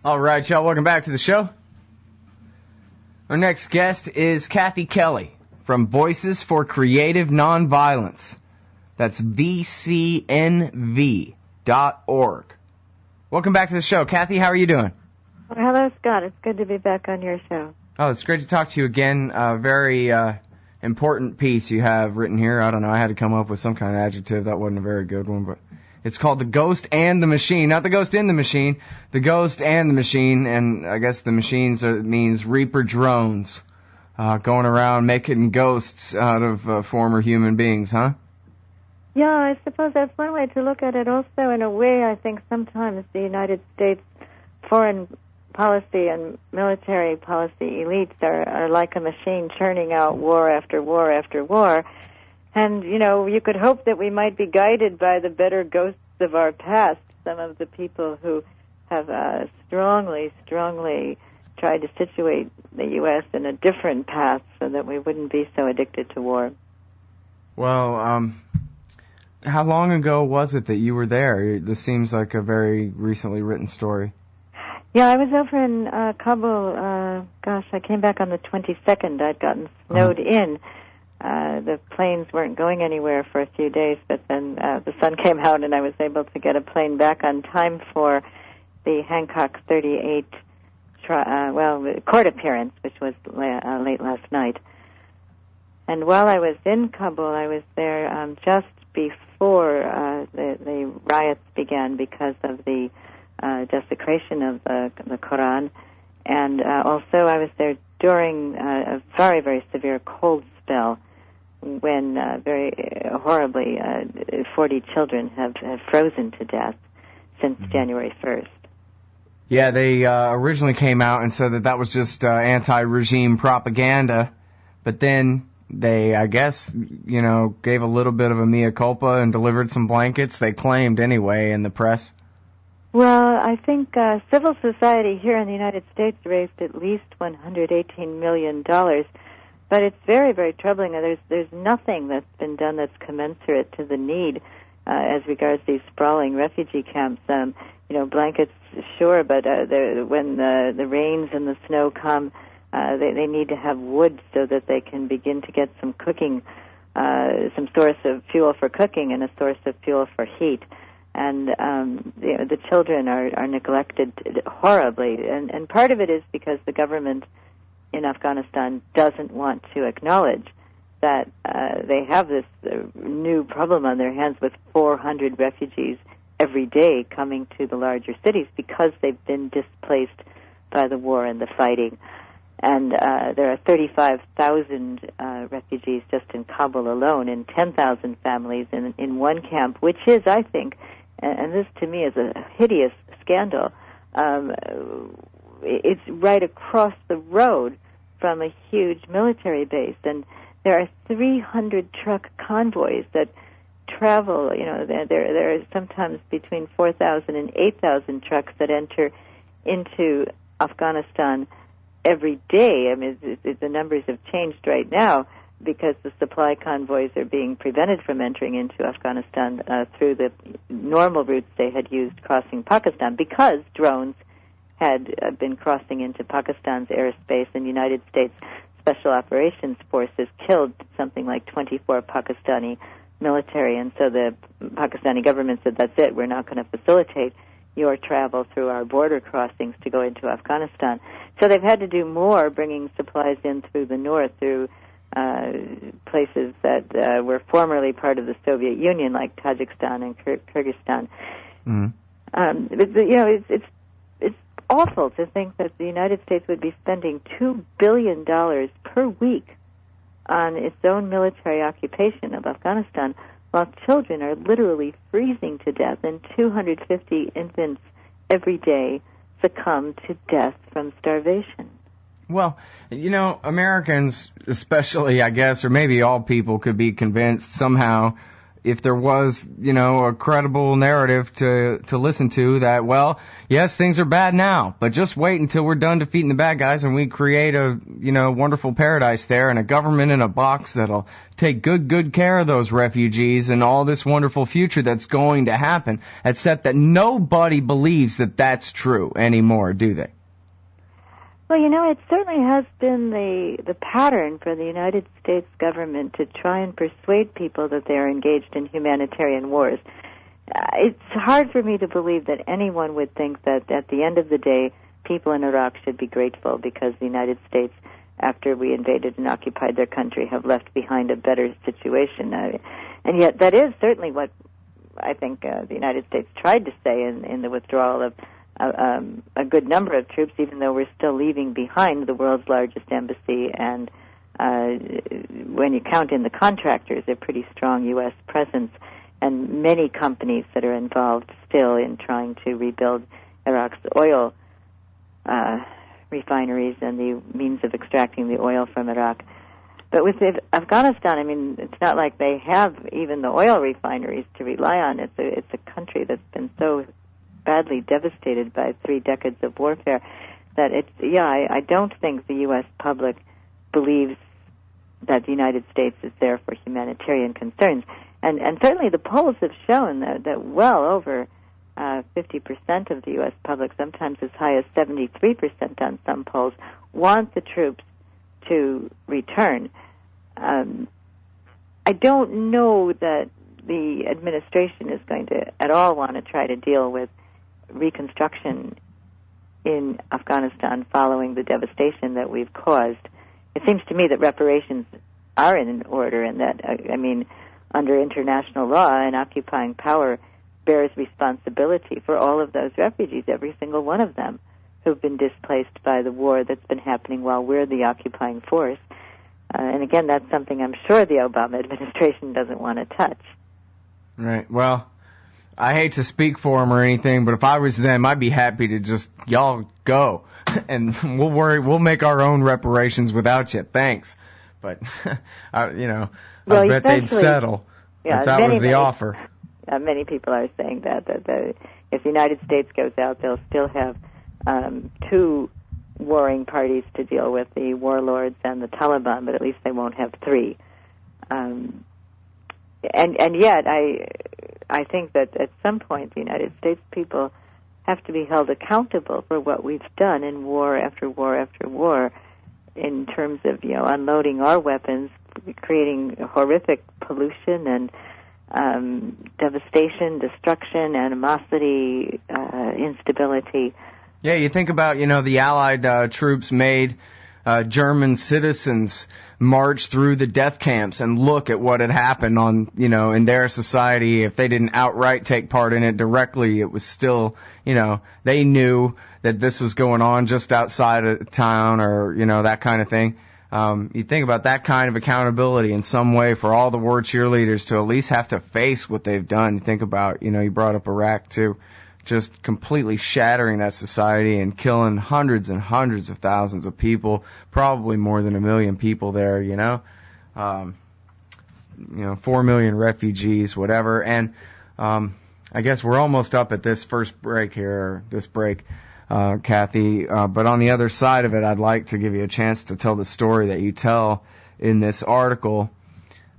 All right, y'all, welcome back to the show. Our next guest is Kathy Kelly from Voices for Creative Nonviolence. That's VCNV.org. Welcome back to the show. Kathy, how are you doing? Well, hello, Scott. It's good to be back on your show. Oh, it's great to talk to you again. Very important piece you have written here. I don't know, I had to come up with some kind of adjective. That wasn't a very good one, but it's called The Ghost and the Machine. Not the ghost in the machine, the ghost and the machine. And I guess the machines means Reaper drones going around making ghosts out of former human beings, huh? Yeah, I suppose that's one way to look at it. Also, in a way, I think sometimes the United States foreign policy and military policy elites are like a machine churning out war after war after war. And, you know, you could hope that we might be guided by the better ghosts of our past, some of the people who have strongly tried to situate the U.S. in a different path so that we wouldn't be so addicted to war. Well, how long ago was it that you were there? This seems like a very recently written story. Yeah, I was over in Kabul. I came back on the 22nd. I'd gotten snowed in. The planes weren't going anywhere for a few days, but then the sun came out and I was able to get a plane back on time for the Hancock 38 court appearance, which was late last night. And while I was in Kabul, I was there just before the riots began because of the desecration of the Quran. And also I was there during a very, very severe cold spell when very horribly 40 children have frozen to death since January 1st. Yeah, they originally came out and said that was just anti-regime propaganda, but then they, I guess, gave a little bit of a mea culpa and delivered some blankets, they claimed anyway in the press. Well, I think civil society here in the United States raised at least $118 million, but it's very, very troubling. There's nothing that's been done that's commensurate to the need as regards these sprawling refugee camps. Blankets, sure, but when the rains and the snow come, they need to have wood so that they can begin to get some cooking, some source of fuel for cooking and a source of fuel for heat. And the children are neglected horribly, and part of it is because the government in Afghanistan doesn't want to acknowledge that they have this new problem on their hands with 400 refugees every day coming to the larger cities because they've been displaced by the war and the fighting. And there are 35,000 refugees just in Kabul alone, and 10,000 families in one camp, which is, I think, and this to me is a hideous scandal, it's right across the road from a huge military base, and there are 300 truck convoys that travel. There are sometimes between 4,000 and 8,000 trucks that enter into Afghanistan every day. I mean, the numbers have changed right now because the supply convoys are being prevented from entering into Afghanistan through the normal routes they had used crossing Pakistan because drones had been crossing into Pakistan's airspace, and United States Special Operations Forces killed something like 24 Pakistani military, and so the Pakistani government said, that's it, we're not going to facilitate your travel through our border crossings to go into Afghanistan. So they've had to do more, bringing supplies in through the north, through places that were formerly part of the Soviet Union, like Tajikistan and Kyrgyzstan. It's awful to think that the United States would be spending $2 billion per week on its own military occupation of Afghanistan, while children are literally freezing to death, and 250 infants every day succumb to death from starvation. Well, Americans, especially, I guess, or maybe all people, could be convinced somehow, if there was, a credible narrative to listen to that, well, yes, things are bad now, but just wait until we're done defeating the bad guys and we create a, wonderful paradise there and a government in a box that'll take good care of those refugees and all this wonderful future that's going to happen, except that nobody believes that that's true anymore, do they? Well, it certainly has been the pattern for the United States government to try and persuade people that they are engaged in humanitarian wars. It's hard for me to believe that anyone would think that at the end of the day, people in Iraq should be grateful because the United States, after we invaded and occupied their country, have left behind a better situation. And yet that is certainly what I think the United States tried to say in the withdrawal of a good number of troops, even though we're still leaving behind the world's largest embassy, and when you count in the contractors, a pretty strong U.S. presence, and many companies that are involved still in trying to rebuild Iraq's oil refineries and the means of extracting the oil from Iraq. But with Afghanistan, it's not like they have even the oil refineries to rely on. It's a country that's been so badly devastated by 3 decades of warfare that I don't think the U.S. public believes that the United States is there for humanitarian concerns. And certainly the polls have shown that well over 50% of the U.S. public, sometimes as high as 73% on some polls, want the troops to return. I don't know that the administration is going to at all want to try to deal with reconstruction in Afghanistan following the devastation that we've caused. It seems to me that reparations are in order, and that, under international law, an occupying power bears responsibility for all of those refugees, every single one of them, who've been displaced by the war that's been happening while we're the occupying force. And again, that's something I'm sure the Obama administration doesn't want to touch. Right. Well, I hate to speak for them or anything, but if I was them, I'd be happy to just, y'all go, and we'll make our own reparations without you. Thanks. But, I bet they'd settle if that was the offer. Many people are saying that if the United States goes out, they'll still have 2 warring parties to deal with, the warlords and the Taliban, but at least they won't have 3. And yet, I think that at some point the United States people have to be held accountable for what we've done in war after war after war, in terms of unloading our weapons, creating horrific pollution and devastation, destruction, animosity, instability. Yeah, you think about, the Allied troops made German citizens march through the death camps and look at what had happened on, in their society. If they didn't outright take part in it directly, it was still, they knew that this was going on just outside of town, or, that kind of thing. You think about that kind of accountability in some way for all the war cheerleaders to at least have to face what they've done. You think about, you brought up Iraq too, just completely shattering that society and killing hundreds and hundreds of thousands of people, probably more than 1 million people there, 4 million refugees, whatever. And I guess we're almost up at this first break here, Kathy. But on the other side of it, I'd like to give you a chance to tell the story that you tell in this article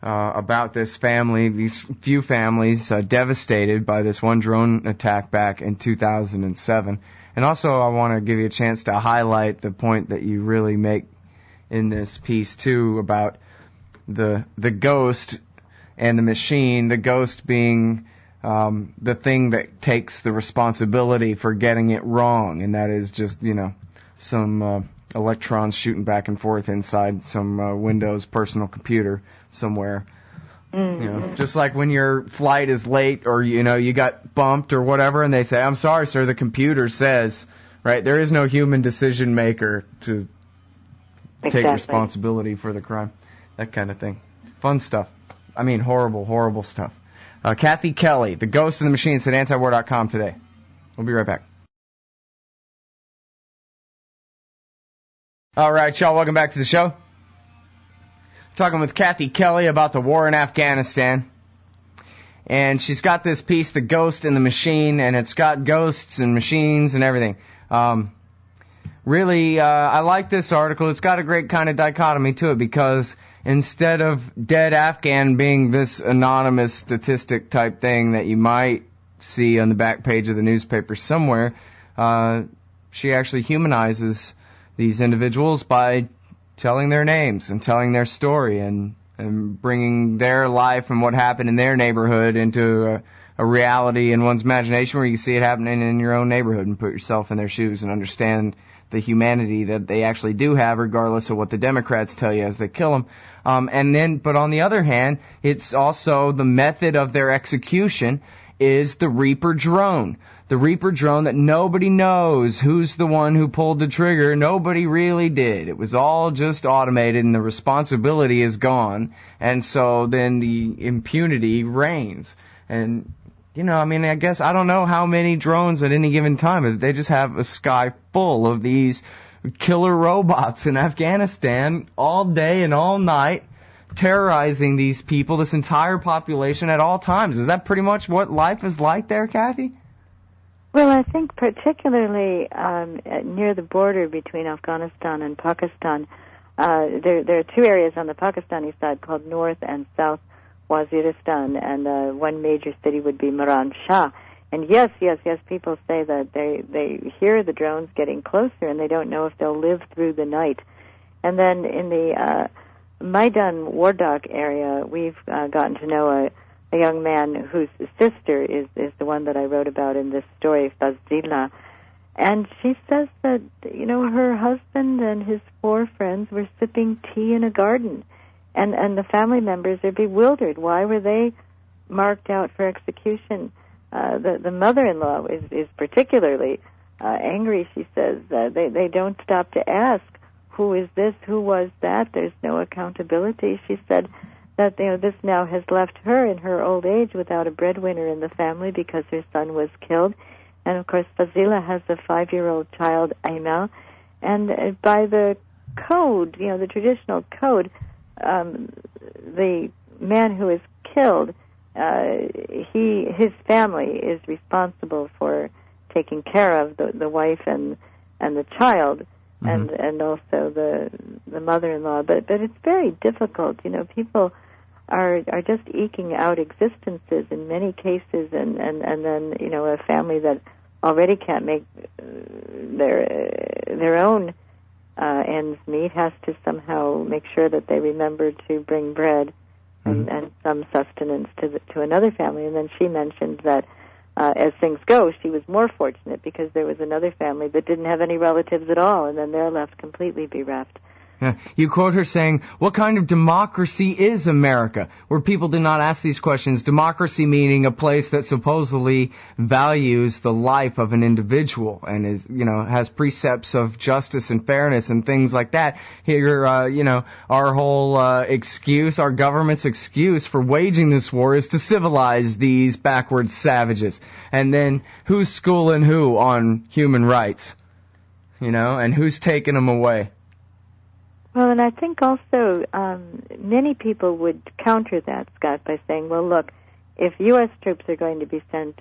about this family, these few families devastated by this one drone attack back in 2007. And also I want to give you a chance to highlight the point that you really make in this piece too about the ghost and the machine, the ghost being the thing that takes the responsibility for getting it wrong, and that is just, some electrons shooting back and forth inside some Windows personal computer somewhere. Mm-hmm. Just like when your flight is late, or you got bumped or whatever, and they say, "I'm sorry, sir, the computer says," right? There is no human decision maker to take responsibility for the crime. That kind of thing. Fun stuff. Horrible, horrible stuff. Kathy Kelly, The Ghost in the Machine, at antiwar.com today. We'll be right back. All right, y'all, welcome back to the show. Talking with Kathy Kelly about the war in Afghanistan. And she's got this piece, The Ghost and the Machine, and it's got ghosts and machines and everything. Really, I like this article. It's got a great kind of dichotomy to it, because instead of dead Afghan being this anonymous statistic type thing that you might see on the back page of the newspaper somewhere, she actually humanizes these individuals by telling their names and telling their story and bringing their life and what happened in their neighborhood into a reality in one's imagination where you see it happening in your own neighborhood and put yourself in their shoes and understand the humanity that they actually do have, regardless of what the Democrats tell you as they kill them. But on the other hand, it's also the method of their execution is the Reaper drone. The Reaper drone that nobody knows who's the one who pulled the trigger. Nobody really did. It was all just automated, and the responsibility is gone. And so then the impunity reigns. And, I guess I don't know how many drones at any given time, but they just have a sky full of these killer robots in Afghanistan all day and all night, terrorizing these people, this entire population at all times. Is that pretty much what life is like there, Kathy? Well, I think particularly near the border between Afghanistan and Pakistan, there are two areas on the Pakistani side called North and South Waziristan, and one major city would be Miran Shah. And yes, people say that they hear the drones getting closer and they don't know if they'll live through the night. And then in the Maidan Wardak area, we've gotten to know a young man whose sister is the one that I wrote about in this story, Fazila. And she says that, her husband and his 4 friends were sipping tea in a garden. And the family members are bewildered. Why were they marked out for execution? The mother-in-law is particularly angry, she says. They don't stop to ask, who is this, who was that? There's no accountability. She said that this now has left her in her old age without a breadwinner in the family because her son was killed. And, of course, Fazila has a 5-year-old child, Aimel. And by the code, the traditional code, the man who is killed, his family is responsible for taking care of the wife and the child, mm-hmm. and also the mother-in-law. But it's very difficult. People are just eking out existences in many cases, and then a family that already can't make their own ends meet has to somehow make sure that they remember to bring bread and some sustenance to another family. And then she mentioned that as things go, she was more fortunate because there was another family that didn't have any relatives at all, and then they're left completely bereft. Yeah. You quote her saying, "What kind of democracy is America?" Where people do not ask these questions. Democracy meaning a place that supposedly values the life of an individual and is, has precepts of justice and fairness and things like that. Here, our whole excuse, our government's excuse for waging this war is to civilize these backward savages. And then who's schooling who on human rights? And who's taking them away? Well, and I think also many people would counter that, Scott, by saying, well, look, if U.S. troops are going to be sent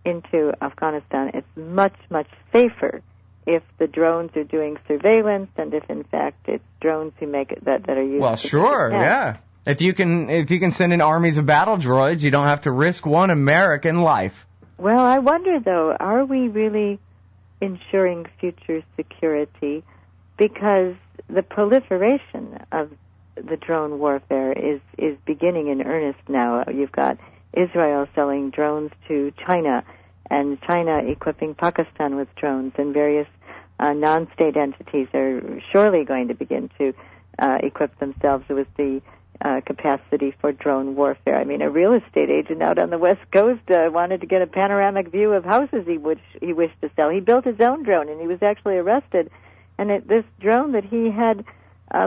into Afghanistan, it's much, much safer if the drones are doing surveillance and if, in fact, it's drones who make it that are used. Well, sure, yeah. If you can send in armies of battle droids, you don't have to risk one American life. Well, I wonder, though, are we really ensuring future security? Because the proliferation of the drone warfare is beginning in earnest now. You've got Israel selling drones to China, and China equipping Pakistan with drones, and various non-state entities are surely going to begin to equip themselves with the capacity for drone warfare. I mean, a real estate agent out on the West Coast wanted to get a panoramic view of houses he wished to sell. He built his own drone, and he was actually arrested. And this drone that he had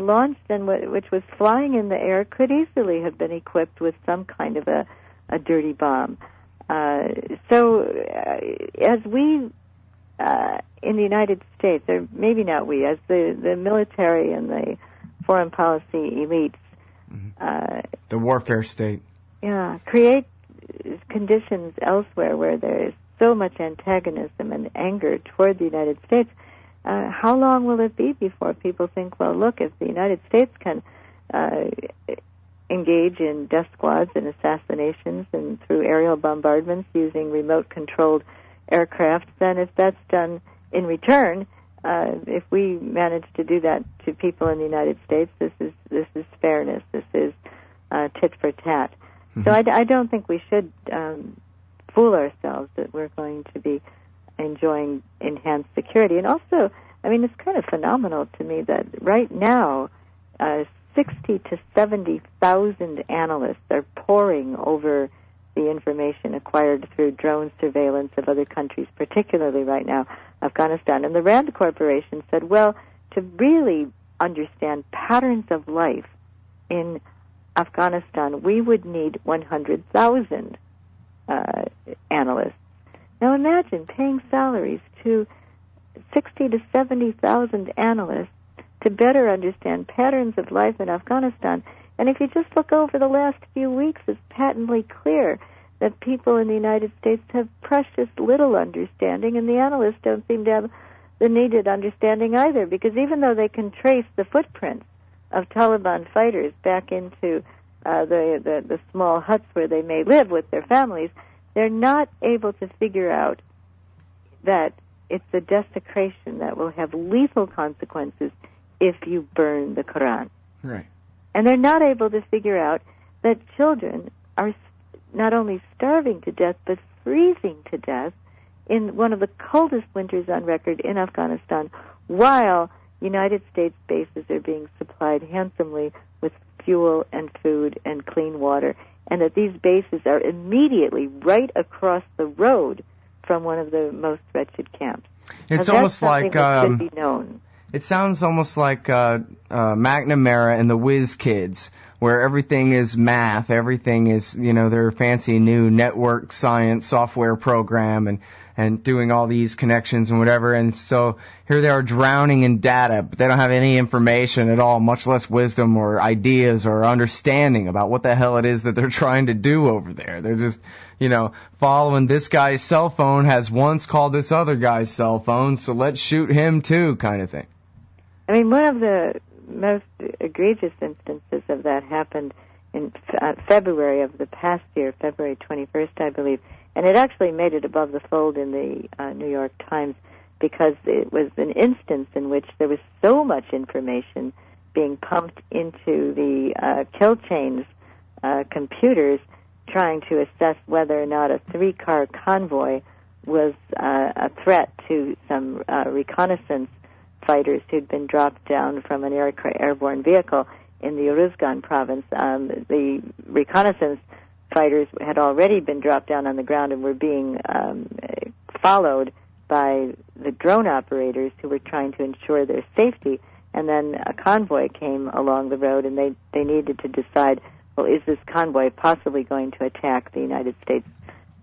launched and which was flying in the air could easily have been equipped with some kind of a dirty bomb. So as we in the United States, or maybe not we, as the military and the foreign policy elites, the warfare state, create conditions elsewhere where there is so much antagonism and anger toward the United States, how long will it be before people think, well, look, if the United States can engage in death squads and assassinations and through aerial bombardments using remote-controlled aircraft, then if that's done in return, if we manage to do that to people in the United States, this is fairness. This is tit for tat. Mm-hmm. So I don't think we should fool ourselves that we're going to be enjoying enhanced security. And also, I mean, it's kind of phenomenal to me that right now, 60 to 70,000 analysts are poring over the information acquired through drone surveillance of other countries, particularly right now, Afghanistan. And the RAND Corporation said, well, to really understand patterns of life in Afghanistan, we would need 100,000 analysts. Now imagine paying salaries to 60 to 70,000 analysts to better understand patterns of life in Afghanistan. And if you just look over the last few weeks, it's patently clear that people in the United States have precious little understanding, and the analysts don't seem to have the needed understanding either, because even though they can trace the footprints of Taliban fighters back into the small huts where they may live with their families, they're not able to figure out that it's a desecration that will have lethal consequences if you burn the Quran. Right. And they're not able to figure out that children are not only starving to death, but freezing to death in one of the coldest winters on record in Afghanistan, while United States bases are being supplied handsomely with fuel and food and clean water, and that these bases are immediately right across the road from one of the most wretched camps. It's almost like should be known. It sounds almost like McNamara and the Whiz Kids, where everything is math, everything is, their fancy new network science software program and doing all these connections and whatever. And so here they are drowning in data, but they don't have any information at all, much less wisdom or ideas or understanding about what the hell it is that they're trying to do over there. They're just, following this guy's cell phone has once called this other guy's cell phone, so let's shoot him too, kind of thing. I mean, one of the most egregious instances of that happened in February of the past year, February 21st, I believe, and it actually made it above the fold in the New York Times because it was an instance in which there was so much information being pumped into the kill chain's computers trying to assess whether or not a 3-car convoy was a threat to some reconnaissance fighters who'd been dropped down from an airborne vehicle in the Uruzgan province. The reconnaissance fighters had already been dropped down on the ground and were being followed by the drone operators who were trying to ensure their safety. And then a convoy came along the road, and they needed to decide, well, is this convoy possibly going to attack the United States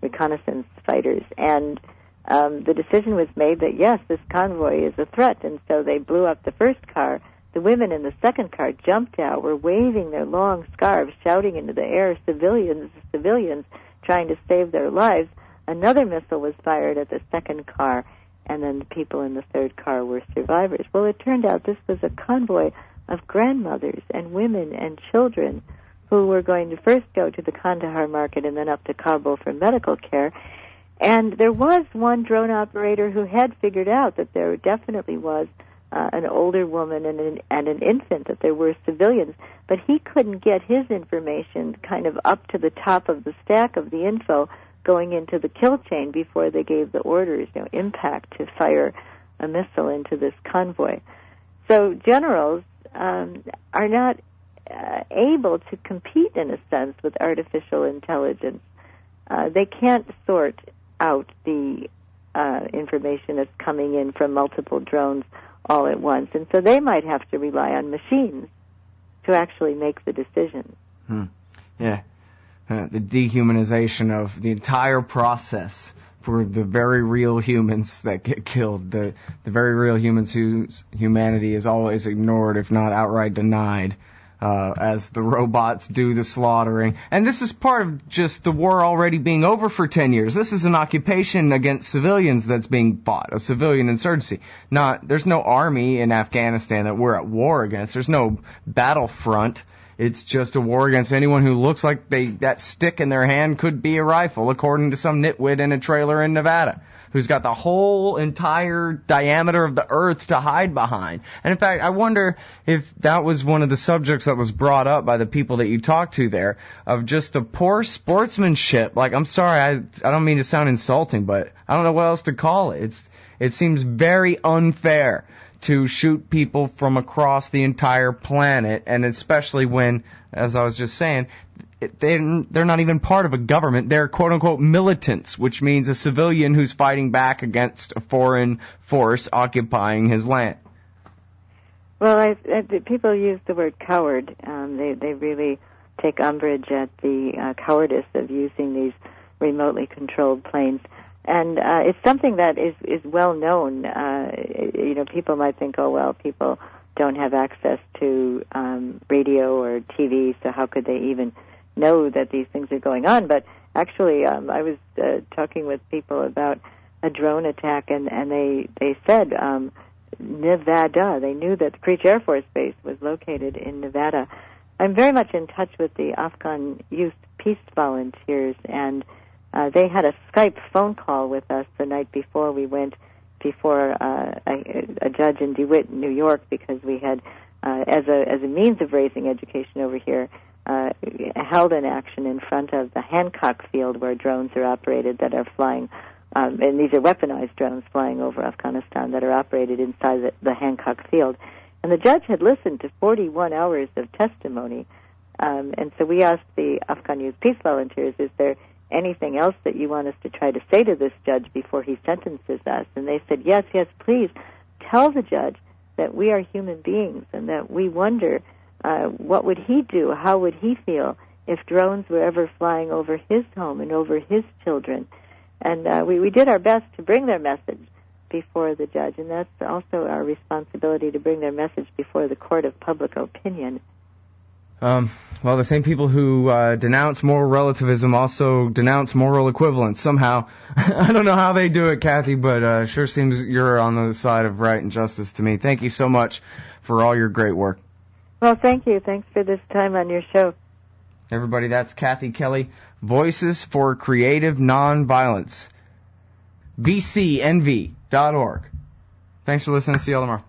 reconnaissance fighters? And the decision was made that, yes, this convoy is a threat, and so they blew up the first car. The women in the second car jumped out, were waving their long scarves, shouting into the air, civilians, trying to save their lives. Another missile was fired at the second car, and then the people in the third car were survivors. Well, it turned out this was a convoy of grandmothers and women and children who were going to first go to the Kandahar market and then up to Kabul for medical care. And there was one drone operator who had figured out that there definitely was an older woman and an infant, that there were civilians, but he couldn't get his information kind of up to the top of the stack of the info going into the kill chain before they gave the orders, impact to fire a missile into this convoy. So generals are not able to compete, in a sense, with artificial intelligence. They can't sort out the information that's coming in from multiple drones all at once. And so they might have to rely on machines to actually make the decision. Yeah. The dehumanization of the entire process for the very real humans that get killed, the very real humans whose humanity is always ignored, if not outright denied. as the robots do the slaughtering. And this is part of just the war already being over for 10 years. This is an occupation against civilians that's being fought, a civilian insurgency. There's no army in Afghanistan that we're at war against. There's no battlefront. It's just a war against anyone who looks like that stick in their hand could be a rifle, according to some nitwit in a trailer in Nevada, who's got the whole entire diameter of the earth to hide behind. And in fact, I wonder if that was one of the subjects that was brought up by the people that you talked to there, of just the poor sportsmanship. Like, I'm sorry, I don't mean to sound insulting, but I don't know what else to call it. It seems very unfair to shoot people from across the entire planet, and especially when, as I was just saying, they're not even part of a government. They're quote-unquote militants, which means a civilian who's fighting back against a foreign force occupying his land. Well, people use the word coward. They really take umbrage at the cowardice of using these remotely controlled planes. And it's something that is well known. People might think, oh, well, people don't have access to radio or TV, so how could they even know that these things are going on? But actually, I was talking with people about a drone attack, and they said Nevada. They knew that the Creech Air Force Base was located in Nevada. I'm very much in touch with the Afghan Youth Peace Volunteers, and they had a Skype phone call with us the night before we went before a judge in DeWitt, New York, because we had, as a means of raising education over here, held an action in front of the Hancock Field where drones are operated that are flying, and these are weaponized drones flying over Afghanistan that are operated inside the Hancock Field. And the judge had listened to 41 hours of testimony, and so we asked the Afghan Youth Peace Volunteers, is there anything else that you want us to try to say to this judge before he sentences us? And they said, yes, please tell the judge that we are human beings and that we wonder what would he do, how would he feel if drones were ever flying over his home and over his children. And we did our best to bring their message before the judge, and that's also our responsibility, to bring their message before the court of public opinion. Well, the same people who denounce moral relativism also denounce moral equivalence somehow. I don't know how they do it, Kathy, but sure seems you're on the side of right and justice to me. Thank you so much for all your great work. Well, thank you. Thanks for this time on your show. Everybody, that's Kathy Kelly, Voices for Creative Nonviolence, vcnv.org. Thanks for listening. See you all tomorrow.